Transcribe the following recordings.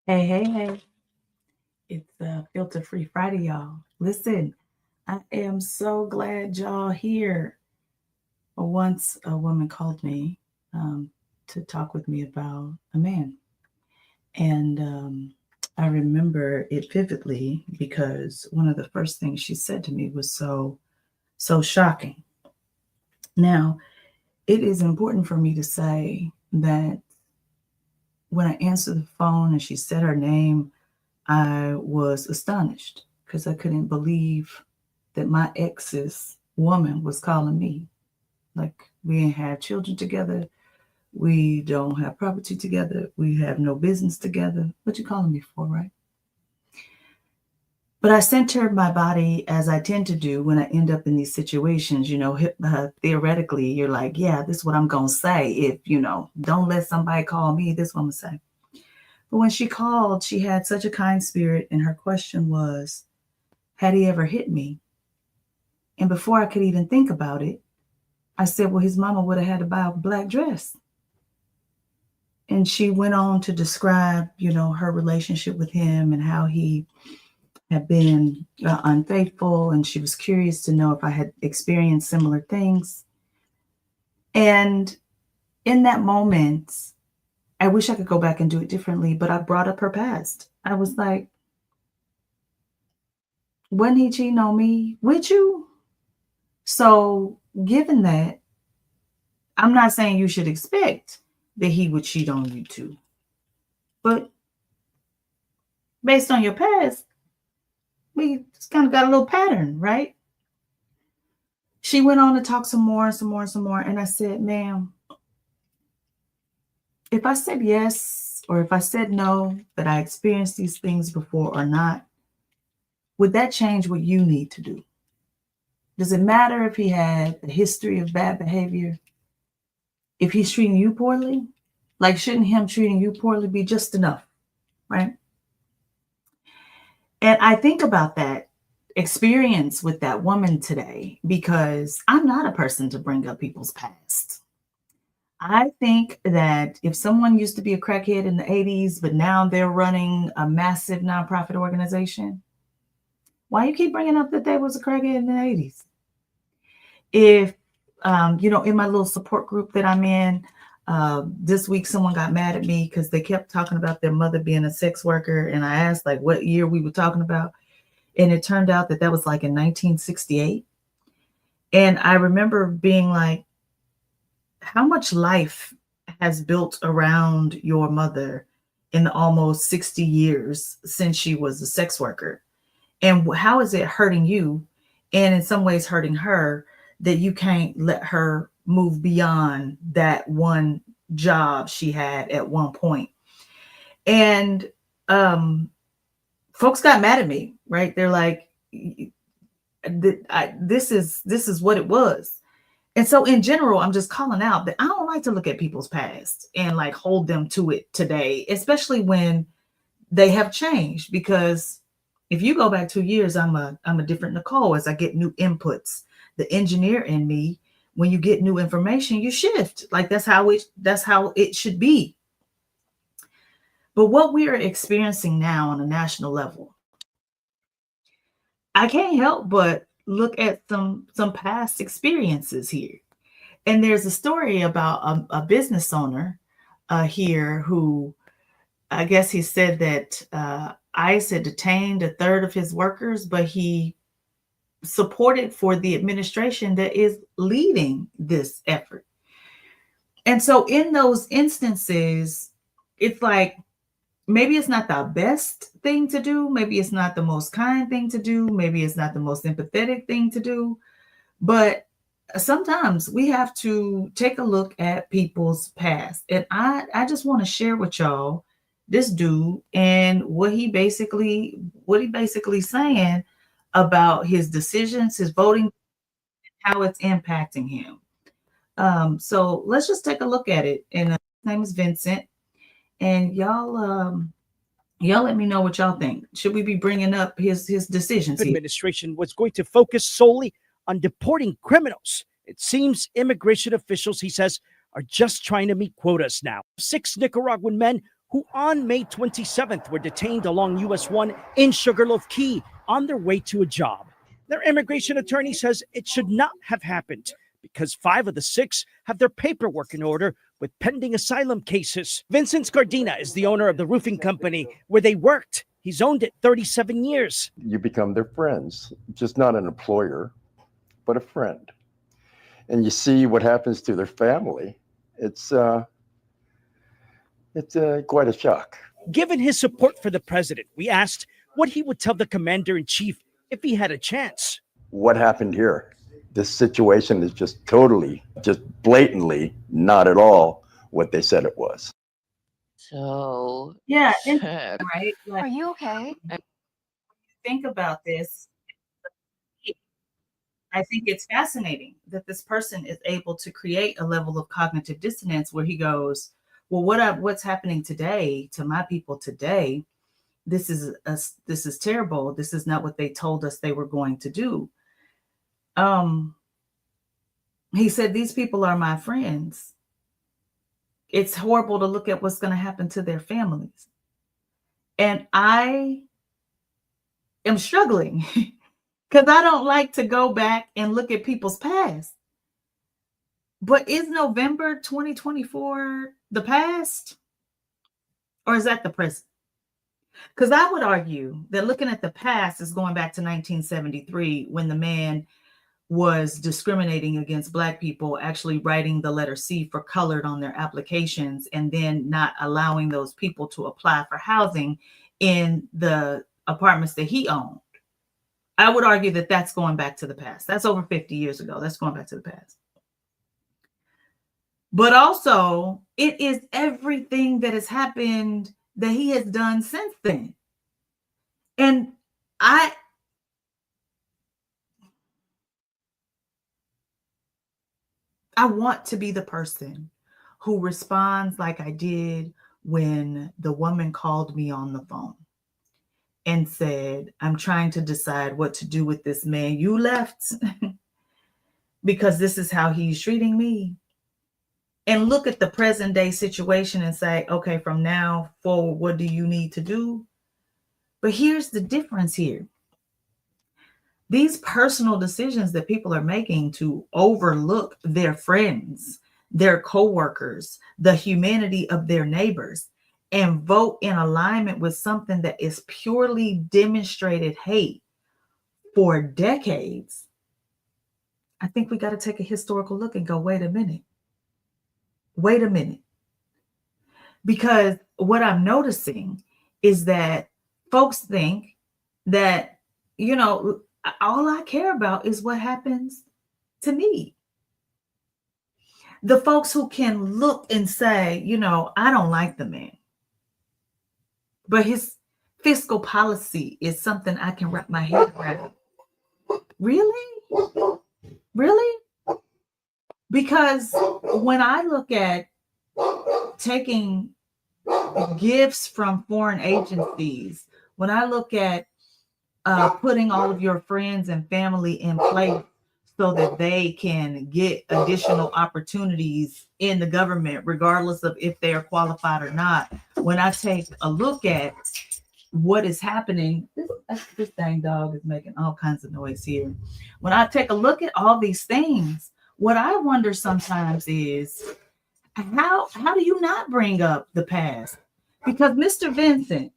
Hey, hey, hey. It's Filter Free Friday, y'all. Listen, I am so glad y'all here. Once a woman called me um, to talk with me about a man. And I remember it vividly because one of the first things she said to me was so shocking. Now, it is important for me to say that when I answered the phone and she said her name, I was astonished because I couldn't believe that my ex's woman was calling me. Like, we ain't had children together. We don't have property together. We have no business together. What you calling me for, right? But I centered my body as I tend to do when I end up in these situations. Theoretically, you're like, yeah, this is what I'm going to say. If, don't let somebody call me, this is what I'm going to say. But when she called, she had such a kind spirit. And her question was, had he ever hit me? And before I could even think about it, I said, well, his mama would have had to buy a black dress. And she went on to describe, her relationship with him and how he had been unfaithful. And she was curious to know if I had experienced similar things. And in that moment, I wish I could go back and do it differently, but I brought up her past. I was like, wasn't he cheating on me with you? So, given that, I'm not saying you should expect that he would cheat on you too. But based on your past, we just kind of got a little pattern, right? She went on to talk some more and some more and some more. And I said, ma'am, if I said yes or if I said no, that I experienced these things before or not, would that change what you need to do? Does it matter if he had a history of bad behavior? If he's treating you poorly, like, shouldn't him treating you poorly be just enough, right? And I think about that experience with that woman today because I'm not a person to bring up people's past. I think that if someone used to be a crackhead in the 80s, but now they're running a massive nonprofit organization, why you keep bringing up that they was a crackhead in the 80s? If, in my little support group that I'm in, this week someone got mad at me because they kept talking about their mother being a sex worker. And I asked, like, what year we were talking about. And it turned out that was like in 1968. And I remember being like, how much life has built around your mother in the almost 60 years since she was a sex worker? And how is it hurting you and in some ways hurting her that you can't let her move beyond that one job she had at one point? And folks got mad at me, right? They're like, this is what it was. And so in general, I'm just calling out that I don't like to look at people's past and like hold them to it today, especially when they have changed. Because if you go back 2 years, I'm a different Nicole as I get new inputs. The engineer in me, when you get new information, you shift. Like that's how it should be. But what we are experiencing now on a national level, I can't help but look at some past experiences here. And there's a story about a business owner here who, I guess he said that ICE had detained a third of his workers, but he supported for the administration that is leading this effort. And so in those instances, it's like, maybe it's not the best thing to do. Maybe it's not the most kind thing to do. Maybe it's not the most empathetic thing to do. But sometimes we have to take a look at people's past. And I just want to share with y'all this dude and what he basically saying about his decisions, his voting, how it's impacting him. So let's just take a look at it. And his name is Vincent. And y'all let me know what y'all think. Should we be bringing up his decisions here? Administration was going to focus solely on deporting criminals. It seems immigration officials, he says, are just trying to meet quotas now. 6 Nicaraguan men who on May 27th were detained along US 1 in Sugarloaf Key on their way to a job. Their immigration attorney says it should not have happened because 5 of the 6 have their paperwork in order with pending asylum cases. Vincent Scardina is the owner of the roofing company where they worked. He's owned it 37 years. You become their friends, just not an employer, but a friend. And you see what happens to their family. It's quite a shock. Given his support for the president, we asked what he would tell the commander-in-chief if he had a chance. What happened here? This situation is just totally, just blatantly not at all what they said it was. So, Yeah, and uh, right. Are Like, you okay? think about this. I think it's fascinating that this person is able to create a level of cognitive dissonance where he goes, "Well, what's happening today to my people today? This is terrible. This is not what they told us they were going to do." He said, "These people are my friends. It's horrible to look at what's going to happen to their families." And I am struggling because I don't like to go back and look at people's past. But is November 2024 the past? Or is that the present? Because I would argue that looking at the past is going back to 1973 when the man was discriminating against Black people, actually writing the letter C for colored on their applications, and then not allowing those people to apply for housing in the apartments that he owned. I would argue that that's going back to the past. That's over 50 years ago. That's going back to the past. But also, it is everything that has happened that he has done since then. And I want to be the person who responds like I did when the woman called me on the phone and said, "I'm trying to decide what to do with this man you left because this is how he's treating me." And look at the present day situation and say, okay, from now forward, what do you need to do? But here's the difference here. These personal decisions that people are making to overlook their friends, their coworkers, the humanity of their neighbors, and vote in alignment with something that is purely demonstrated hate for decades. I think we got to take a historical look and go, wait a minute. Because what I'm noticing is that folks think that, all I care about is what happens to me. The folks who can look and say, I don't like the man, but his fiscal policy is something I can wrap my head around. Really? Really? Because when I look at taking gifts from foreign agencies, when I look at putting all of your friends and family in place so that they can get additional opportunities in the government, regardless of if they are qualified or not. When I take a look at what is happening, this dang dog is making all kinds of noise here. When I take a look at all these things, what I wonder sometimes is, how do you not bring up the past? Because Mr. Vincent,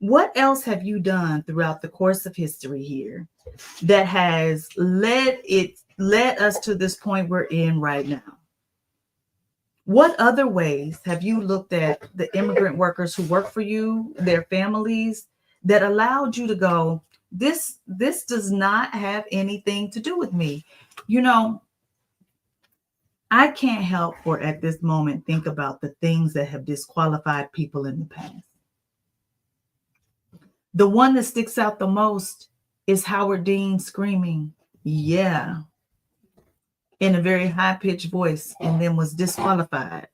what else have you done throughout the course of history here that has led us to this point we're in right now? What other ways have you looked at the immigrant workers who work for you, their families, that allowed you to go, this does not have anything to do with me? I can't help but at this moment think about the things that have disqualified people in the past. The one that sticks out the most is Howard Dean screaming, "Yeah," in a very high-pitched voice, and then was disqualified.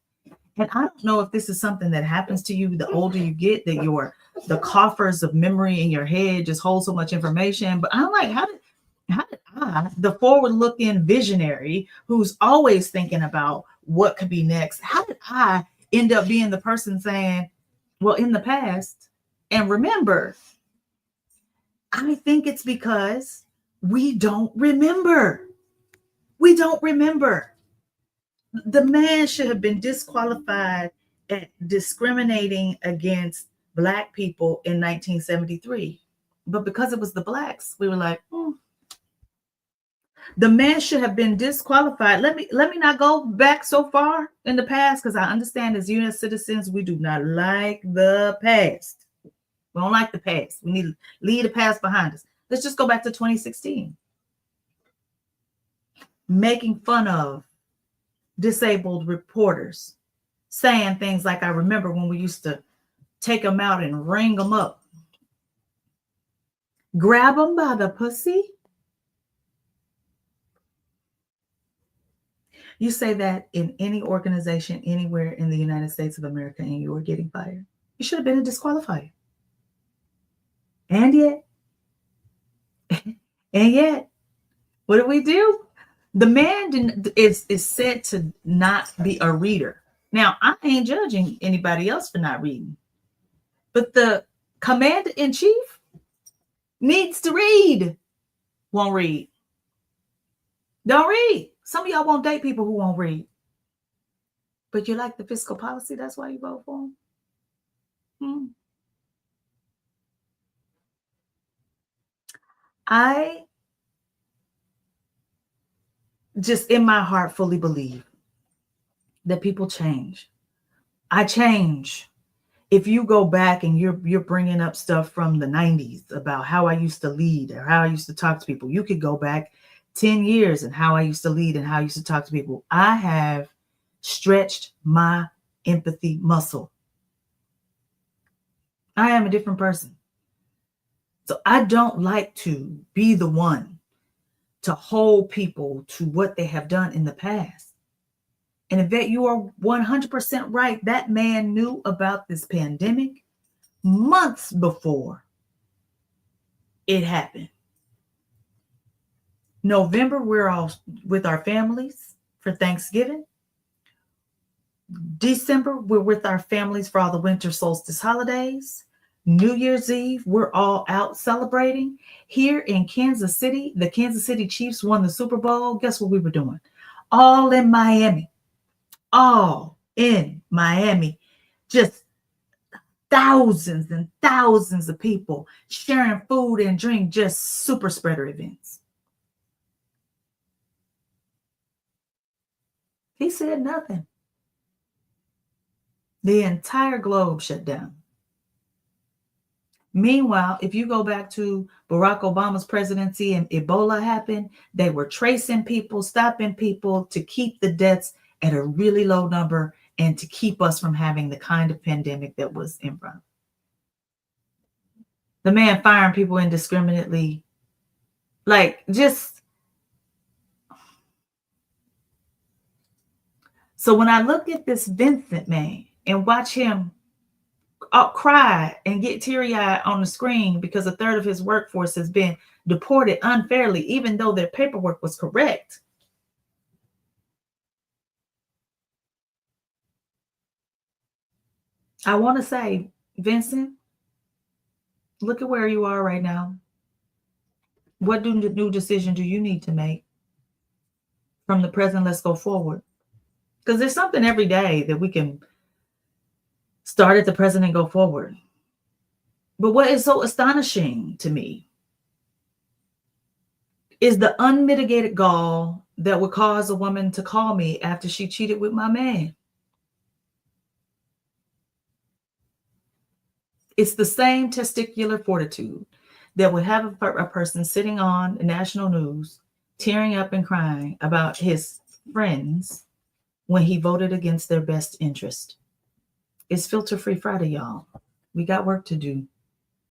And I don't know if this is something that happens to you the older you get, that the coffers of memory in your head just hold so much information. But I'm like, how did I, the forward-looking visionary who's always thinking about what could be next, how did I end up being the person saying, Well, in the past, and remember, I think it's because we don't remember. We don't remember. The man should have been disqualified at discriminating against Black people in 1973. But because it was the Blacks, we were like, the man should have been disqualified. Let me not go back so far in the past, because I understand as U.S. citizens, we do not like the past. We don't like the past. We need to leave the past behind us. Let's just go back to 2016. Making fun of disabled reporters, saying things like, I remember when we used to take them out and ring them up. Grab them by the pussy? You say that in any organization anywhere in the United States of America and you were getting fired. You should have been disqualified. And yet, what do we do? The man is said to not be a reader. Now, I ain't judging anybody else for not reading, but the commander-in-chief needs to read. Won't read. Don't read. Some of y'all won't date people who won't read. But you like the fiscal policy, that's why you vote for them? I just in my heart fully believe that people change. I change. If you go back and you're bringing up stuff from the 90s about how I used to lead or how I used to talk to people, you could go back 10 years and how I used to lead and how I used to talk to people. I have stretched my empathy muscle. I am a different person. So I don't like to be the one to hold people to what they have done in the past. And Yvette, you are 100% right. That man knew about this pandemic months before it happened. November, we're all with our families for Thanksgiving. December, we're with our families for all the winter solstice holidays. New Year's Eve, we're all out celebrating. Here in Kansas City, the Kansas City Chiefs won the Super Bowl. Guess what we were doing? All in Miami. All in Miami. Just thousands and thousands of people sharing food and drink, just super spreader events. He said nothing. The entire globe shut down. Meanwhile, if you go back to Barack Obama's presidency and Ebola happened, they were tracing people, stopping people to keep the deaths at a really low number and to keep us from having the kind of pandemic that was in front. The man firing people indiscriminately, like just. So when I look at this Vincent man and watch him cry and get teary-eyed on the screen because a third of his workforce has been deported unfairly, even though their paperwork was correct. I want to say, Vincent, look at where you are right now. What new decision do you need to make from the present? Let's go forward. Because there's something every day that we can start at the present and go forward. But what is so astonishing to me is the unmitigated gall that would cause a woman to call me after she cheated with my man. It's the same testicular fortitude that would have a person sitting on national news, tearing up and crying about his friends when he voted against their best interest. It's Filter Free Friday, y'all. We got work to do.